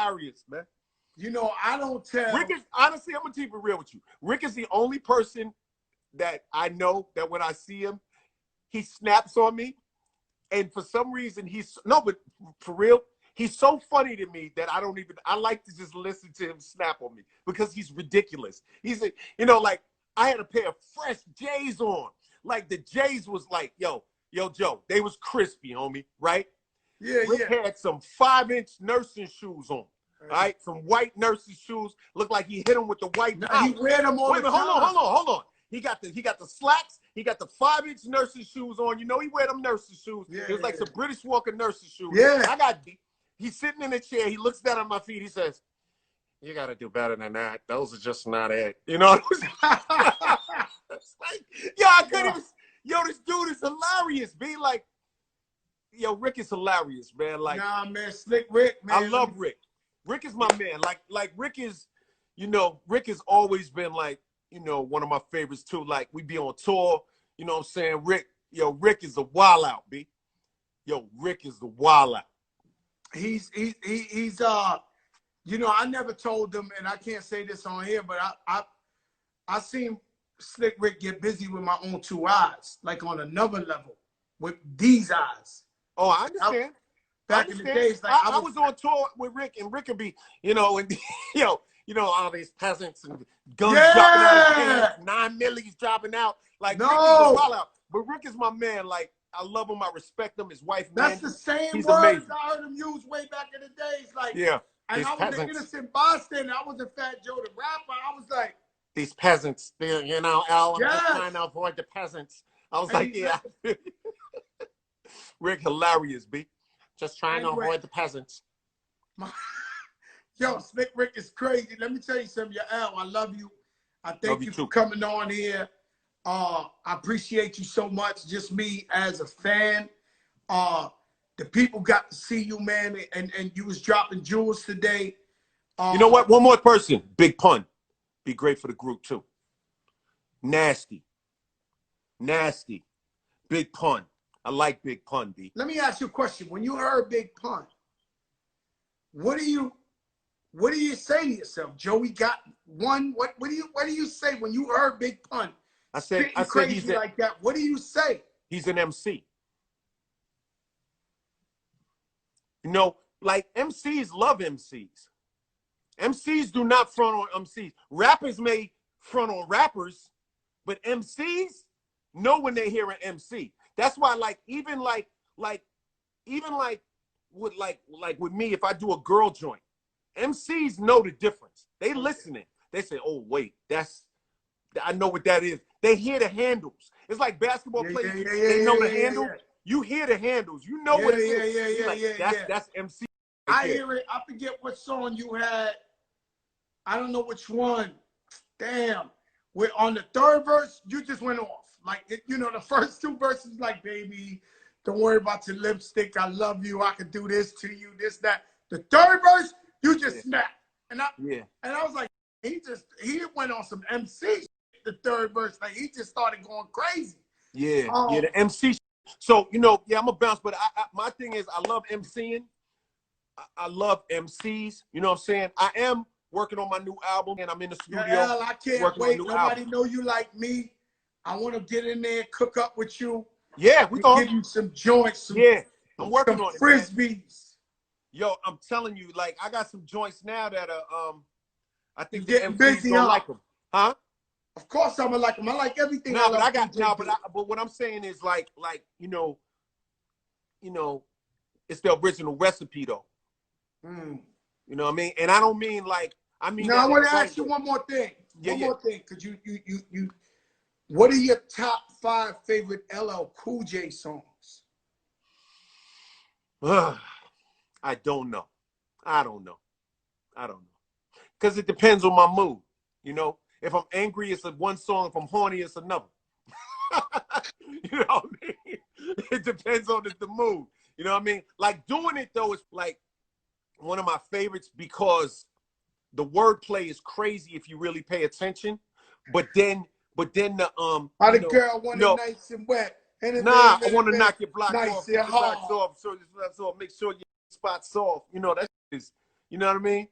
hilarious, man. You know, I don't tell. Rick is, honestly, I'm gonna keep it real with you. Rick is the only person that I know that when I see him, he snaps on me. And for some reason, but for real, he's so funny to me that I like to just listen to him snap on me because he's ridiculous. Like I had a pair of fresh J's on. Like the J's was like, yo, Joe, they was crispy, homie, right? Yeah, Rick had some 5-inch nursing shoes on. All right, some white nursing shoes. Looked like he hit him with the white powder. He wear them all the time. Hold on. He got the slacks. He got the 5-inch nursing shoes on. You know he wear them nursing shoes. It was like some British Walker nursing shoes. Yeah. He's sitting in a chair. He looks down at my feet. He says, "You got to do better than that. Those are just not it." You know. It's like, I couldn't even. This dude is hilarious. Be like, Rick is hilarious, man. Like, nah, man, Slick Rick, man. I love Rick. Rick is my man. Like Rick is, Rick has always been like, one of my favorites too. Like we be on tour, you know what I'm saying? Rick is a wild out, B. Rick is the wild out. He's I never told them, and I can't say this on here, but I seen Slick Rick get busy with my own 2 eyes, like on another level with these eyes. Oh, I understand. Back in the days, like I was on tour with Rick, and Rick would be, and all these peasants and guns dropping out of hands, 9 millis dropping out. Like Rick is a wild out. But Rick is my man. Like I love him, I respect him. His wife, that's the same he's words amazing. I heard him use way back in the days. Like and I was peasants. an innocent bystander. I wasn't Fat Joe the rapper. I was like, these peasants, Al, I'm just trying to avoid the peasants. I was like, Rick, hilarious, B. Just trying to avoid the peasants. Slick Rick is crazy. Let me tell you something, Al. I love you. I thank you for coming on here. I appreciate you so much. Just me as a fan. The people got to see you, man, and you was dropping jewels today. You know what? One more person. Big Pun. Be great for the group, too. Nasty. Big Pun. I like Big Pun, B. Let me ask you a question. When you heard Big Pun, what do you say to yourself? Joey got one. What do you say when you heard Big Pun? I said he's like that. What do you say? He's an MC. Like MCs love MCs. MCs do not front on MCs. Rappers may front on rappers, but MCs know when they hear an MC. That's why, even with me, if I do a girl joint, MCs know the difference. They listening. They say, "Oh wait, I know what that is." They hear the handles. It's like basketball players. They know the handle. You hear the handles. You know what it is. That's MC. I hear it. I forget what song you had. I don't know which one. Damn. We're on the 3rd verse, you just went off. Like, the first 2 verses, like, baby, don't worry about your lipstick. I love you. I can do this to you, this, that. The 3rd verse, you just snapped. And I was like, he went on some MC. The 3rd verse, like, he just started going crazy. The MC. So, I'm going to bounce, but my thing is I love MCing. I love MCs. You know what I'm saying? I am working on my new album, and I'm in the studio. Al, I can't wait. Nobody know you like me. I want to get in there, cook up with you. Yeah, we gonna give you some joints. I'm working on frisbees. Yo, I'm telling you, like I got some joints now that are I think the MCs gonna like them, huh? Of course, I'm gonna like them. I like everything. No, but what I'm saying is like it's the original recipe though. You know what I mean? And I don't mean I mean. Now I want to ask you one more thing. One more thing, because you. What are your top 5 favorite LL Cool J songs? I don't know. Because it depends on my mood. If I'm angry, it's one song. If I'm horny, it's another. You know what I mean? It depends on the mood. You know what I mean? Like doing it though is like one of my favorites because the wordplay is crazy if you really pay attention. But then the how the girl want it nice and wet. I want to knock your block nice off. And hard. So make sure your spot's soft. That is, You know what I mean?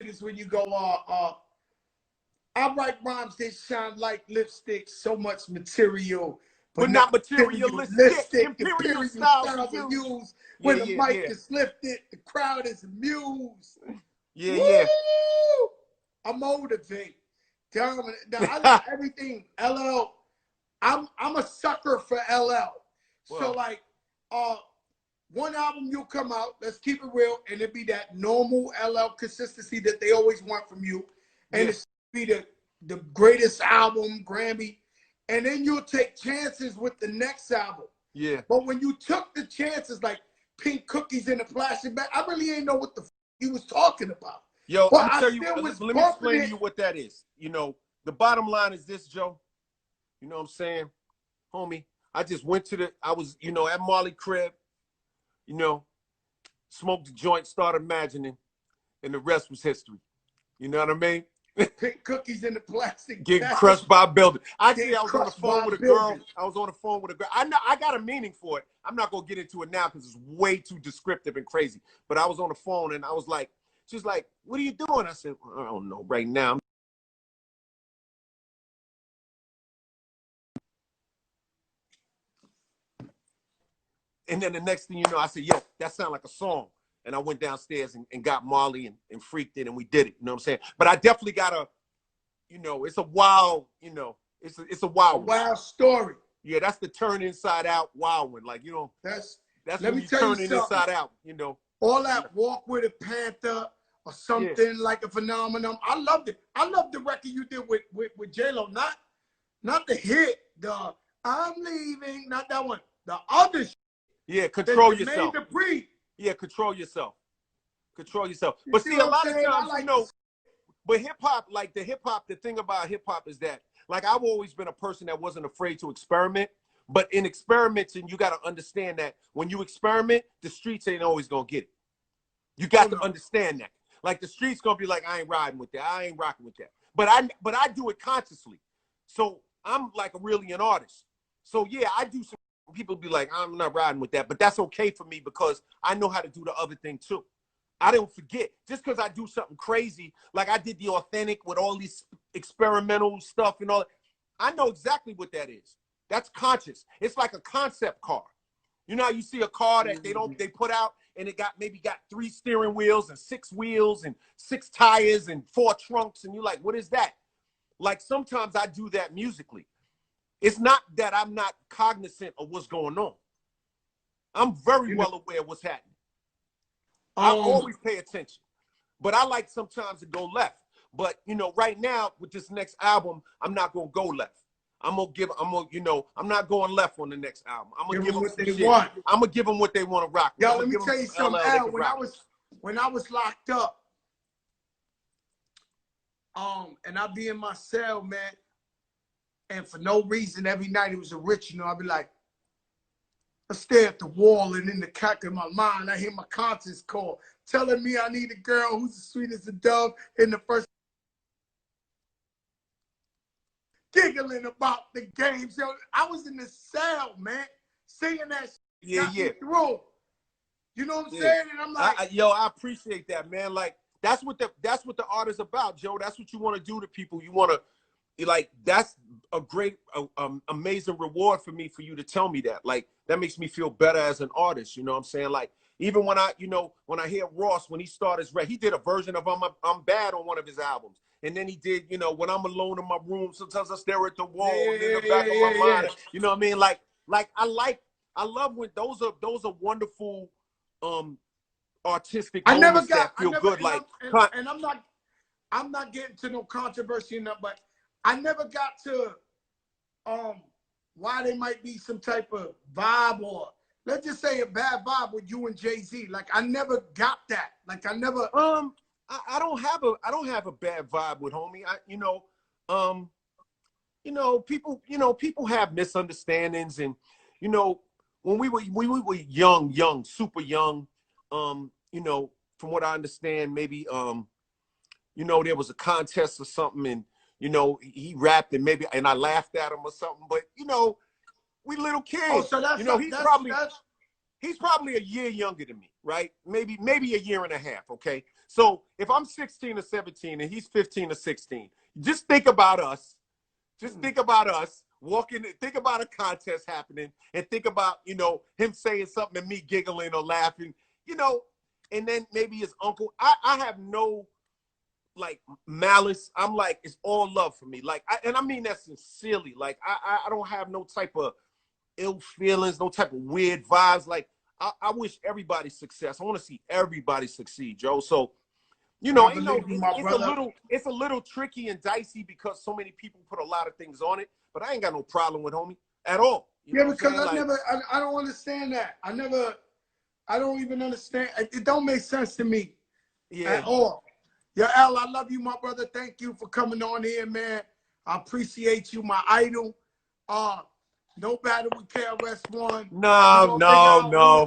Is when you go, I write rhymes that shine like lipstick, so much material, But not materialistic. Imperial styles are used. When the mic is lifted, the crowd is amused. Yeah, Woo! yeah. I motivate. I like everything. LL. I'm a sucker for LL. Well, so like, one album you'll come out, let's keep it real, and it be that normal LL consistency that they always want from you, and it's be the greatest album, Grammy, and then you'll take chances with the next album. Yeah. But when you took the chances, like Pink Cookies in a plastic bag, I really ain't know what the he was talking about. Yo, but let me explain to you what that is. You know, the bottom line is this, Joe. You know what I'm saying? Homie, I just went to I was, you know, at Marley crib, you know, smoked a joint, started imagining, and the rest was history. You know what I mean? Pink Cookies in the plastic Getting crushed by a building. Actually, I was on the phone with a girl. I was on the phone with a girl. I know I got a meaning for it. I'm not gonna get into it now because it's way too descriptive and crazy. But I was on the phone and I was like, she's like, "What are you doing?" I said, "I don't know right now." And then the next thing you know, I said, "Yo, that sounds like a song." And I went downstairs and got Marley and freaked it, and we did it. You know what I'm saying? But I definitely got a, you know, it's a wild, you know, it's a wild story. Yeah, that's the turn inside out wild one. Like, you know, that's let when me you tell turn you it inside out, you know. All that Walk with a Panther or something like a phenomenon. I loved it. I loved the record you did with J-Lo. Not the hit, the I'm leaving, not that one. The other Yeah, Control Yourself. Yeah, Control Yourself. Control Yourself. But see, a lot of times, you know, but hip-hop, like the thing about hip-hop is that, like, I've always been a person that wasn't afraid to experiment. But in experimenting, you got to understand that when you experiment, the streets ain't always going to get it. You got to understand that. Like, the streets going to be like, I ain't riding with that. I ain't rocking with that. But I do it consciously. So I'm like really an artist. So, yeah, I do some. People be like, I'm not riding with that. But that's okay for me because I know how to do the other thing, too. I don't forget. Just because I do something crazy, like I did the authentic with all these experimental stuff and all that, I know exactly what that is. That's conscious. It's like a concept car. You know how you see a car that they put out and it got 3 steering wheels and 6 wheels and 6 tires and 4 trunks, and you're like, what is that? Like, sometimes I do that musically. It's not that I'm not cognizant of what's going on. I'm very well aware of what's happening. I always pay attention, but I like sometimes to go left. But, you know, right now with this next album, I'm not going to go left. I'm not going left on the next album. I'm going to give them what they want. I'm going to give them what they want to rock with. Yo, let me tell you something, Al. When I was locked up, and I'd be in my cell, man, and for no reason, every night it was a rich, you know, I'd be like, I stare at the wall, and in the back of my mind, I hear my conscience call, telling me I need a girl who's as sweet as a dove in the first. Giggling about the games. Yo, I was in the cell, man, singing that shit through. You know what I'm saying? And I'm like, I appreciate that, man. Like, that's what the art is about, Joe. That's what you want to do to people. You want to, like, that's a great, amazing reward for me, for you to tell me that. Like, that makes me feel better as an artist. You know what I'm saying? Like, even when I hear Ross, when he started his rap, he did a version of I'm Bad on one of his albums. And then he did, you know, When I'm Alone in My Room, sometimes I stare at the wall in the back of my mind. You know what I mean? Like I love when those are wonderful artistic moments that feel good. I'm not getting to no controversy enough, but I never got to why there might be some type of vibe, or let's just say a bad vibe with you and Jay-Z. Like, I never got that. Like, I never I don't have a bad vibe with homie. People have misunderstandings, and you know, when we were young, super young, you know, from what I understand, maybe you know, there was a contest or something, and you know, he rapped and I laughed at him or something, but you know, we little kids. Oh, so that's, you know, he's probably a year younger than me, right? Maybe a year and a half, okay? So if I'm 16 or 17 and he's 15 or 16, just think about us. Just think about us walking, think about a contest happening, and think about, you know, him saying something and me giggling or laughing, you know, and then maybe his uncle. I have no, like, malice. I'm like, it's all love for me. Like, and I mean that sincerely. Like, I don't have no type of ill feelings, no type of weird vibes. Like, I wish everybody success. I want to see everybody succeed, Joe. So, you know, it's a little tricky and dicey because so many people put a lot of things on it, but I ain't got no problem with homie at all. You know because I don't understand that. I don't even understand. It don't make sense to me at all. Yeah, Al, I love you, my brother. Thank you for coming on here, man. I appreciate you, my idol. No battle with KRS-One. No.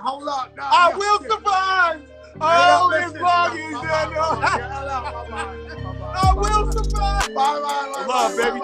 Hold up. I will survive. Oh, as long as you know. I will survive. Bye. Love, baby.